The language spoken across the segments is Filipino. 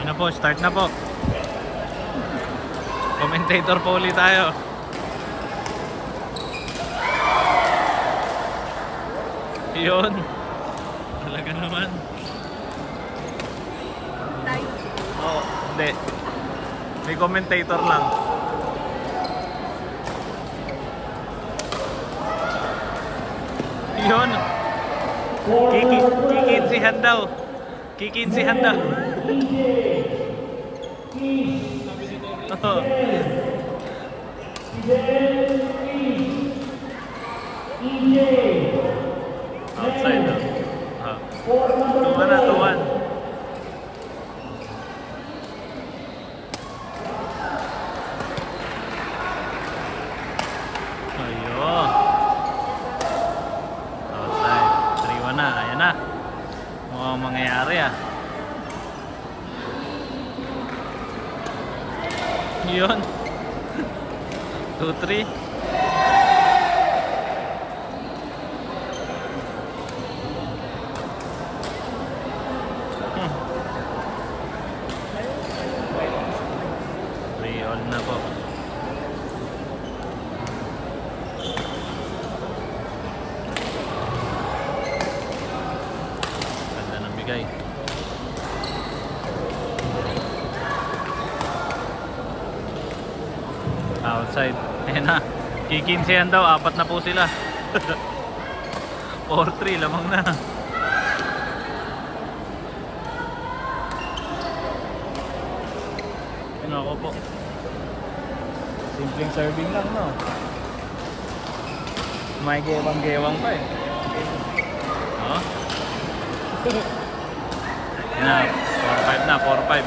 Ayun na po, start na po. Commentator po ulit tayo. Yun. Talaga naman. Oo, hindi. May commentator lang. Yun. Kikinsihan daw. Kikinsihan daw. Oh. Outside daw. Tuwan na, tuwan. Ayun. Outside. 3-1 na. Ayan na. Mukhang mangyayari ah. Yun. 2-3. All na po. Ganda ng bigay. Outside. Ayan na. Kikinsihan daw. 4 na po sila. 4-3. Lamang na. Ano ako po. Simpleng serving lang, no? May gewang-gewang pa eh. Oh. Yan na. 4-5 na. 4-5.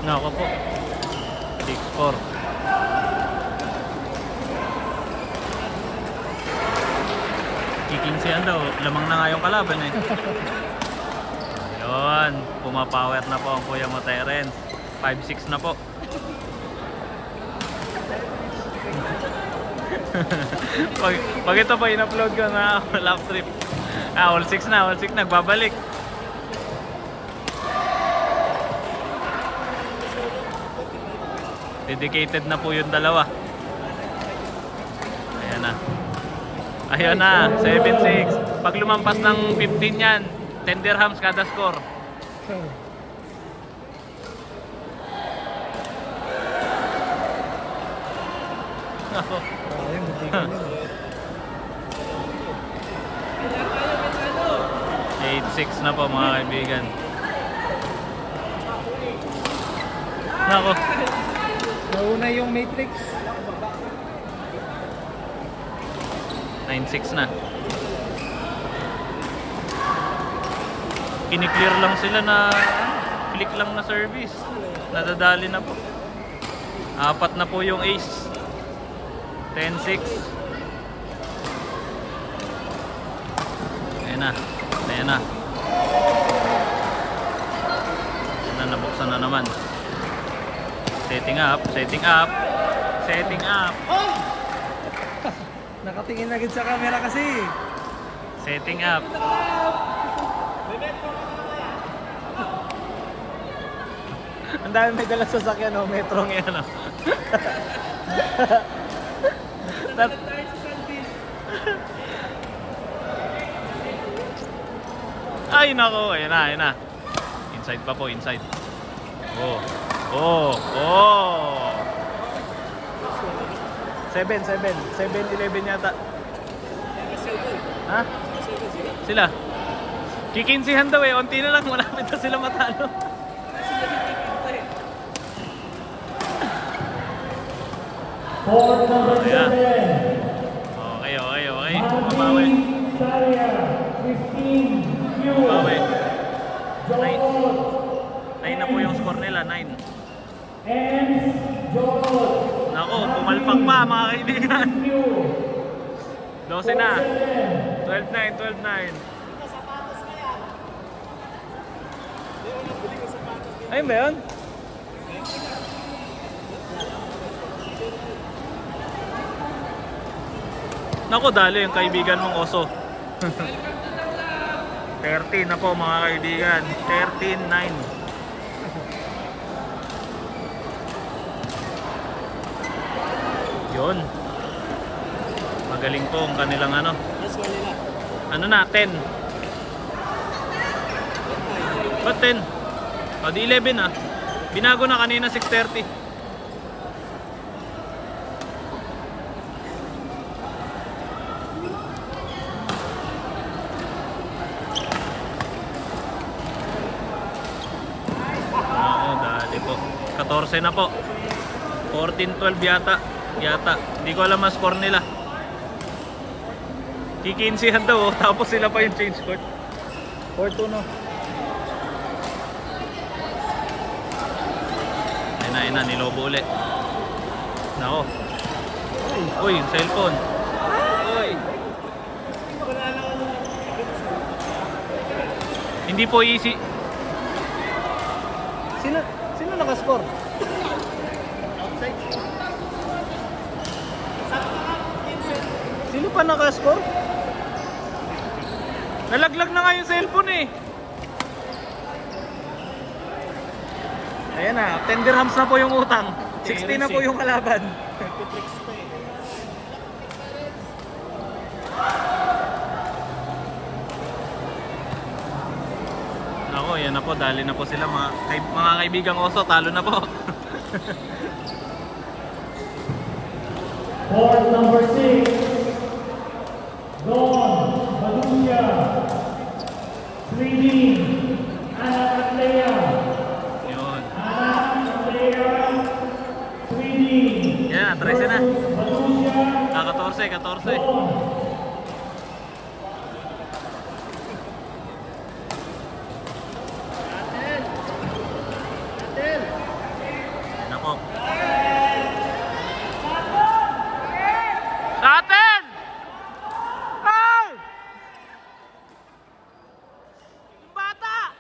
No, ako po. 6-4. Kikinsihan daw. Lamang na nga yung kalaban eh. Ayun. Pumapawet na po ang kuya mo Terence. 5-6 na po. pag ito pa in-upload ko na lap trip. All 6 na. All 6 nagbabalik. Dedicated na po yung dalawa. Ayan na. Ayun na, 7-6. Pag lumampas ng 15 yan, 10 dirhams kada score. Ako. 8-6 na po mga kaibigan. Ako. Nauna yung Matrix. 9-6 na. Kiniklear lang sila na flick lang na service. Nadadali na po. 4 na po yung ace. 10-6. Ayan na. Ayan na. Ayan na, nabuksan na naman. Setting up. Setting up. Setting up. Nakatingin na agad sa camera kasi. Setting up. Ang dami may dalang sasakyan, no? Metro ngayon, no? Ay, nako. Ayan na, ayan na. Inside pa po, inside. Oh. Oh. Oh. 7-11 yata. Ha? Sila? Kikinsihan daw eh. Unti na lang. Malapit na sila matalo. Ayan. Okay, okay, okay. Mabawi. Mabawi. 9 na po yung score nila. 9. Nako, pumalpak pa mga kaibigan. 12 na. 12-9, 12-9. Ayun ba yun? Nako, dali yung kaibigan mong oso. 13 na po mga kaibigan. 13-9. Yun. Magaling po ang kanilang ano. Ano na, 10. Ba't 10? O, di 11 ah. Binago na kanina 6:30. Oo, dali po. 14 na po. 14-12 yata. Hindi ko alam ang score nila. Kikinsihan daw, oh. Tapos sila pa yung change court. 4-2 no. Ayun na, nilobo ulit. Nako. Uy, yung cellphone. Uy. Hindi po easy. Sino nakascore? Sino pa nakascore? Nalaglag na nga yung cellphone eh. Ayan na, 10 dirhams na po yung utang. 60 na po yung kalaban. Ako, yan na po, dali na po sila mga kaibigang oso, talo na po. Court number 6, Don Baduya, 3D, Ana Atlea. Yun. Ana Atlea, 3D. Yan, 13 na. Baduya, 14. Yan po. Sa atin! Ay! Bata!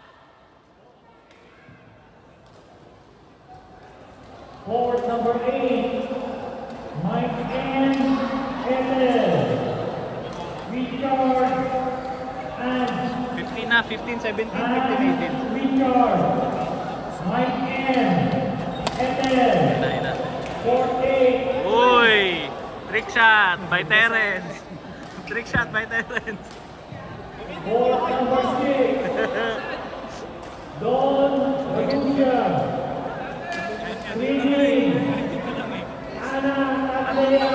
Court number 8, Mike N. Etel, Richard and 15 na, 15, 17, 15, 18. Richard, Mike N. Etel, Ayun na. Court 8. Uy! Trick shot by Terence. Trick shot by Terence. Court number 6, Don Baduya, 3D, Ana Atlea.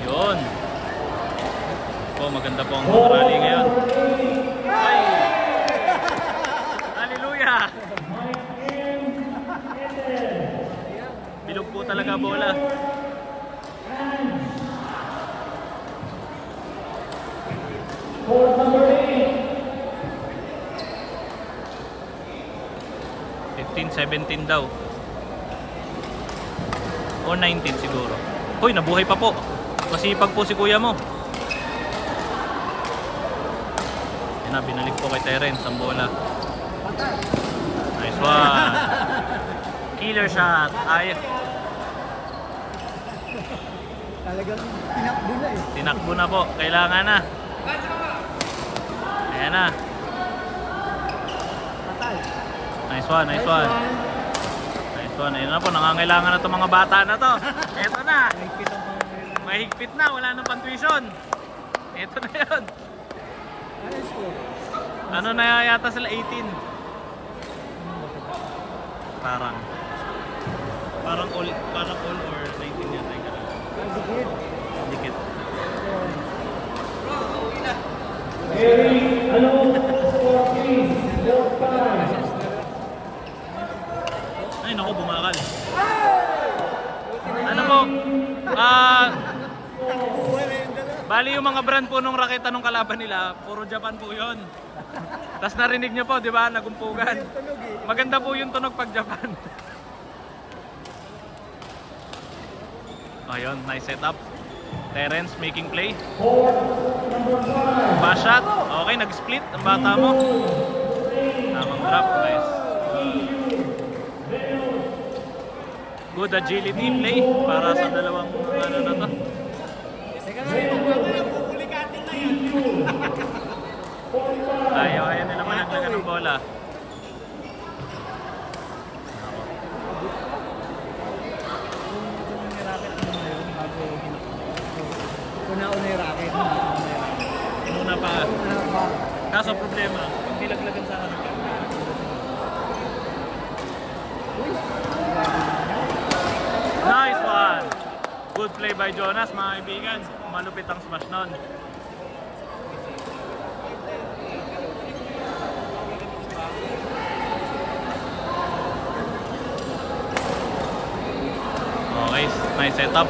Yun. Po, maganda po ang rally ngayon. Ay! Hallelujah! Bilog po talaga bola. Court number 8, 15-17 daw. O 19 siguro. Hoy, nabuhay pa po. Masipag po si kuya mo. Yan na, binalik po kay Terence ang bola. Nice one. Killer shot. Ay, Talagang tinakbo na eh. tinakbo na po. Kailangan na. Ayan na. Patay. Nice one. Nice one. Ayun na po. Nangangailangan na itong mga bata na to. Eto na. Nagkit ang mga Mahigpit na. Wala nang pang-tuition. Eto na yun. Ano yung score? Ano na yata sila? 18. Parang all or 19 yata yung kalala. Dikit. Dikit. Eric, ano score please? Court 5. Ay naku, bumakal. Ano mo? Bali yung mga brand po nung raketa nung kalaban nila, puro Japan po yun. Tapos narinig nyo po, di ba? Nagumpugan. Maganda po yung tunog pag Japan. Ayun, nice setup. Terence making play. Court number 5. Pass shot. Okay, nag-split ang bata mo. Tamang drop, guys. Good agility play para sa dalawang ano na to. Ayaw nila malaglagan ng bola. Una-una yung racket. Muna pa. Kaso problema, pag nilaglagan sa ano. Nice one! Good play by Jonas, mga kaibigan. Malupit ang smash nun. Okay, nice setup.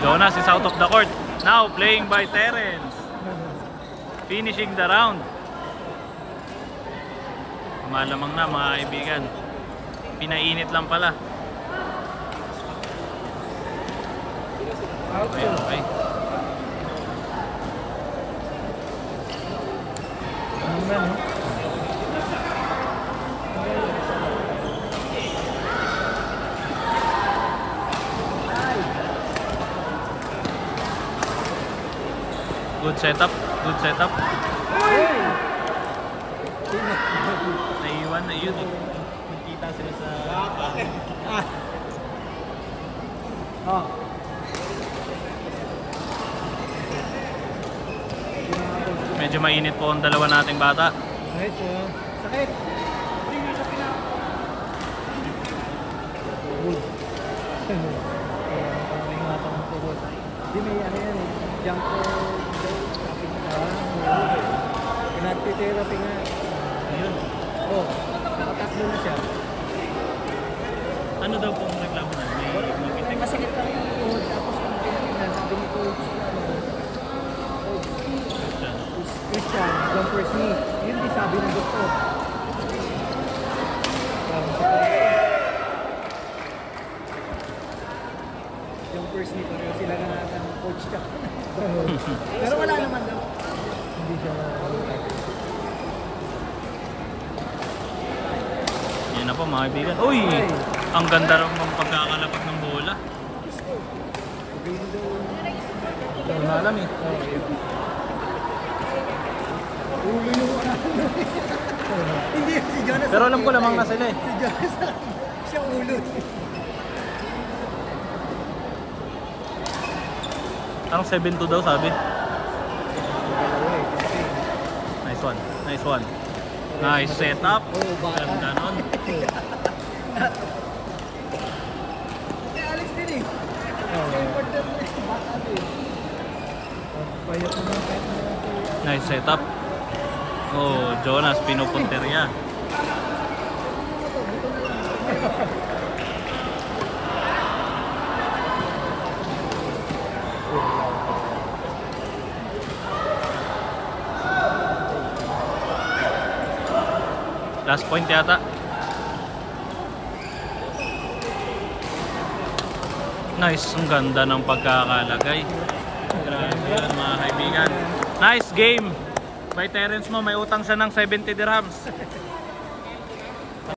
Jonas is out of the court. Now playing by Terence. Finishing the round. Malamang na mga kaibigan. Pinainit lang pala. Okay, okay. Good setup, good setup. Naiwan na yun. Nakita sila sa... Medyo mainit po ang dalawa nating bata. Nice one. Sakit. Hindi may ano yan eh. Jump ko. Pinag-therapy nga. Ayun. Oh, nakatakbo na siya. Ano daw pong reklamo na? May makitik. Masakit lang yung tuhod. Tapos ang tinatingnan, sabi ni Coach, Christian, don't first knee. Yun din sabi ng doktor. Yung first knee, pareho sila na ng coach ka. Pero wala naman daw. Hindi siya Yan na po mga kaibigan. Uy! Ang ganda rin ng pagkakalapag ng bola. Ito na alam eh. Ulo yung hindi, si Jonas. Pero alam ko lamang na sila eh. Si Jonas, siya ulo. Anong 7-2 daw sabi? Nice one, nice one. Nice setup. Ganda nun. Alex din eh. Important na yung bata din. Payat naman kahit na. Nice setup. Oh, Jonas pinupunterya. Last point yata. Nice, ang ganda ng pagkakalagay. Grabe yan mga kaibigan. Nice game by Terence mo, may utang siya ng 70 dirhams.